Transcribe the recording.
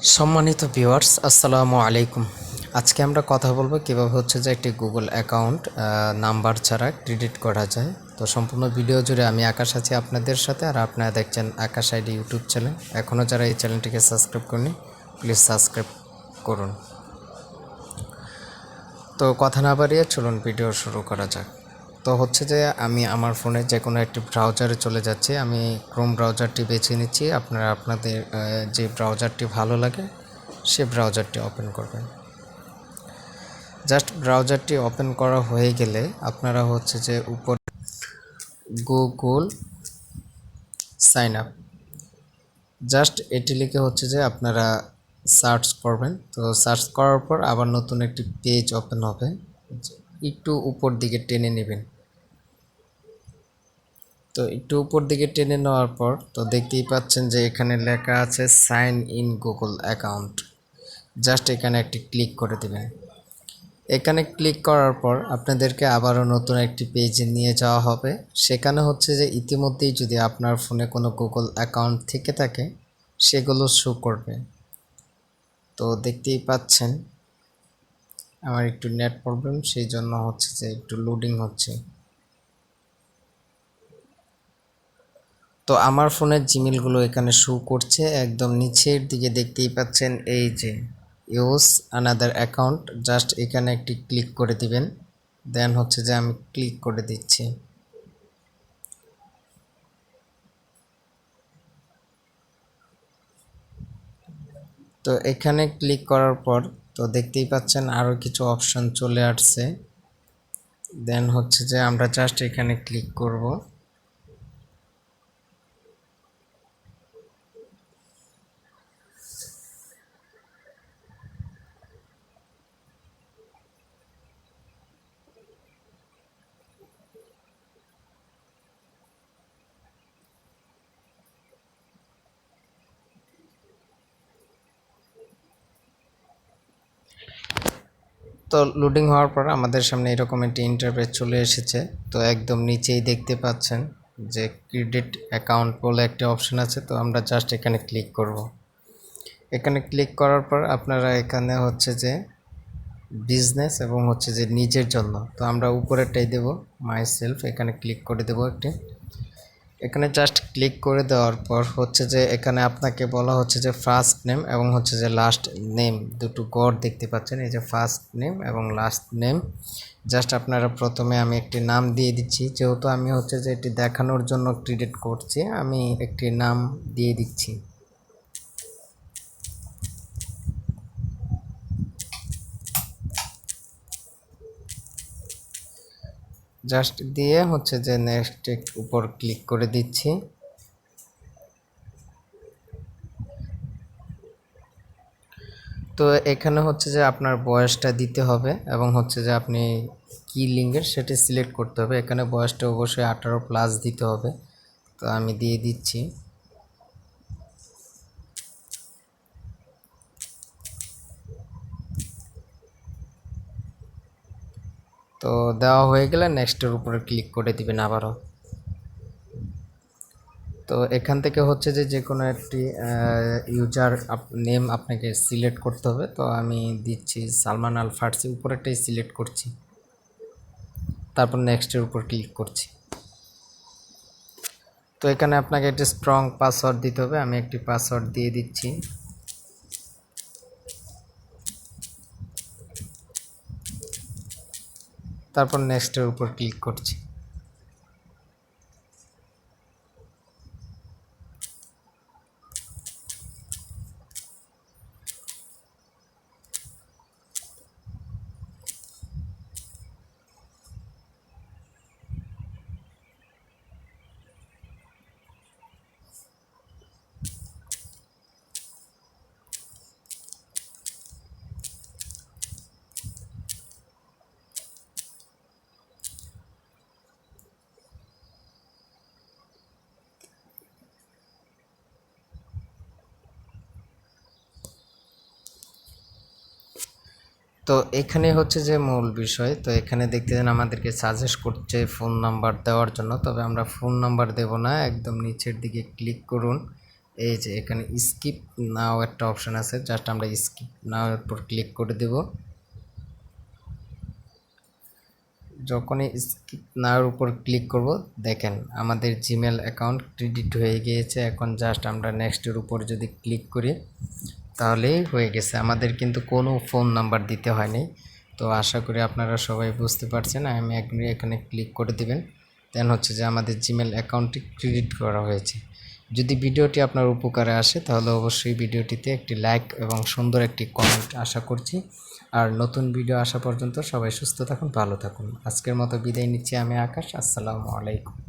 সম্মানিত ভিউয়ার্স, আসসালামু আলাইকুম। আজকে আমরা কথা বলবো কীভাবে হচ্ছে যে একটি গুগল অ্যাকাউন্ট নাম্বার ছাড়া ক্রেডিট করা যায়। তো সম্পূর্ণ ভিডিও জুড়ে আমি আকাশ আছি আপনাদের সাথে, আর আপনারা দেখছেন আকাশ আইডি ইউটিউব চ্যানেল। এখনও যারা এই চ্যানেলটিকে সাবস্ক্রাইব করেনি, প্লিজ সাবস্ক্রাইব করুন। তো কথা না বাড়িয়ে চলুন ভিডিও শুরু করা যাক। তো হচ্ছে যে আমি আমার ফোনে যে কোনো একটি ব্রাউজারে চলে যাচ্ছি। আমি ক্রোম ব্রাউজারটি বেছে নিচ্ছি। আপনারা আপনাদের যে ব্রাউজারটি ভালো লাগে সে ব্রাউজারটি ওপেন করবেন। জাস্ট ব্রাউজারটি ওপেন করা হয়ে গেলে আপনারা হচ্ছে যে উপর গুগল সাইন আপ, জাস্ট এটি লিখে হচ্ছে যে আপনারা সার্চ করবেন। তো সার্চ করার পর আবার নতুন একটি পেজ ওপেন হবে, একটু উপর দিকে টেনে নেবেন। তো একটু উপর দিকে টেনে নেওয়ার পর তো দেখতেই পাচ্ছেন যে এখানে লেখা আছে sign in Google account. Just এখানে একটি ক্লিক করে দেবেন। এখানে ক্লিক করার পর আপনাদেরকে আবারও নতুন একটি পেজে নিয়ে যাওয়া হবে। সেখানে হচ্ছে যে ইতিমধ্যেই যদি আপনার ফোনে কোনো গুগল অ্যাকাউন্ট থেকে থাকে সেগুলো শো করবে। তো দেখতেই পাচ্ছেন আমার একটু নেট প্রবলেম, সেই জন্য হচ্ছে যে একটু লোডিং হচ্ছে। তো আমার ফোনের জিমেলগুলো এখানে শো করছে। একদম নিচের দিকে দেখতেই পাচ্ছেন এই যে ইউজ আনাদার অ্যাকাউন্ট, জাস্ট এখানে একটি ক্লিক করে দিবেন। দেন হচ্ছে যে আমি ক্লিক করে দিচ্ছি। তো এখানে ক্লিক করার পর তো দেখতেই পাচ্ছেন আরও কিছু অপশান চলে আসছে। দেন হচ্ছে যে আমরা জাস্ট এখানে ক্লিক করব। তো লোডিং হওয়ার পর আমাদের সামনে এরকম একটি ইন্টারফেস চলে এসেছে। তো একদম নিচেই দেখতে পাচ্ছেন যে ক্রেডিট অ্যাকাউন্ট বলে একটি অপশন আছে। তো আমরা জাস্ট এখানে ক্লিক করব। এখানে ক্লিক করার পর আপনারা এখানে হচ্ছে যে বিজনেস এবং হচ্ছে যে নিজের জন্য, তো আমরা উপরেরটাই দেব মাই সেলফ। এখানে ক্লিক করে দেব একটি। এখানে জাস্ট ক্লিক করে দেওয়ার পর হচ্ছে যে এখানে আপনাকে বলা হচ্ছে যে ফার্স্ট নেম এবং হচ্ছে যে লাস্ট নেম, দুটো গড় দেখতে পাচ্ছেন, এই যে ফার্স্ট নেম এবং লাস্ট নেম। জাস্ট আপনারা প্রথমে আমি একটি নাম দিয়ে দিচ্ছি, যেহেতু আমি হচ্ছে যে এটি দেখানোর জন্য ক্রিয়েট করছি, আমি একটি নাম দিয়ে দিচ্ছি। জাস্ট দিয়ে হচ্ছে যে নেক্সট উপর ক্লিক করে দিচ্ছি। তো এখানে হচ্ছে যে আপনার বয়সটা দিতে হবে এবং হচ্ছে যে আপনি কি লিঙ্গের সেটা সিলেক্ট করতে হবে। এখানে বয়সটা অবশ্যই 18+ দিতে হবে। তো আমি দিয়ে দিচ্ছি। তো দেওয়া হয়ে গেলে নেক্সটের উপরে ক্লিক করে দিবেন আবারও। তো এখান থেকে হচ্ছে যে যে কোনো একটি ইউজার নেম আপনাকে সিলেক্ট করতে হবে। তো আমি দিচ্ছি সালমান আল ফার্সি, উপরেরটাই সিলেক্ট করছি। তারপর নেক্সটের উপর ক্লিক করছি। তো এখানে আপনাকে একটি স্ট্রং পাসওয়ার্ড দিতে হবে, আমি একটি পাসওয়ার্ড দিয়ে দিচ্ছি। তারপর নেক্সটের উপর ক্লিক করছি। তো এখানে হচ্ছে যে মূল বিষয়। তো এখানে দেখতে দেন আমাদেরকে সাজেস্ট করছে ফোন নাম্বার দেওয়ার জন্য, তবে আমরা ফোন নাম্বার দেব না। একদম নিচের দিকে ক্লিক করুন, এই যে এখানে স্কিপ নাও একটা অপশন আছে, জাস্ট আমরা স্কিপ নাও এর উপর ক্লিক করে দেব। যখনই স্কিপ নাওর উপর ক্লিক করব, দেখেন আমাদের জিমেল অ্যাকাউন্ট ক্রেডিট হয়ে গিয়েছে। এখন জাস্ট আমরা নেক্সটের উপর যদি ক্লিক করি তাহলেই হয়ে গেছে, আমাদের কিন্তু কোনো ফোন নাম্বার দিতে হয়নি। তো আশা করি আপনারা সবাই বুঝতে পারছেন। আমি এখানে ক্লিক করে দিবেন, দেন হচ্ছে যে আমাদের জিমেল অ্যাকাউন্টটি ক্রেডিট করা হয়েছে। যদি ভিডিওটি আপনার উপকারে আসে তাহলে অবশ্যই ভিডিওটিতে একটি লাইক এবং সুন্দর একটি কমেন্ট আশা করছি। আর নতুন ভিডিও আসা পর্যন্ত সবাই সুস্থ থাকুন, ভালো থাকুন। আজকের মতো বিদায় নিচ্ছি আমি আকাশ। আসসালামু আলাইকুম।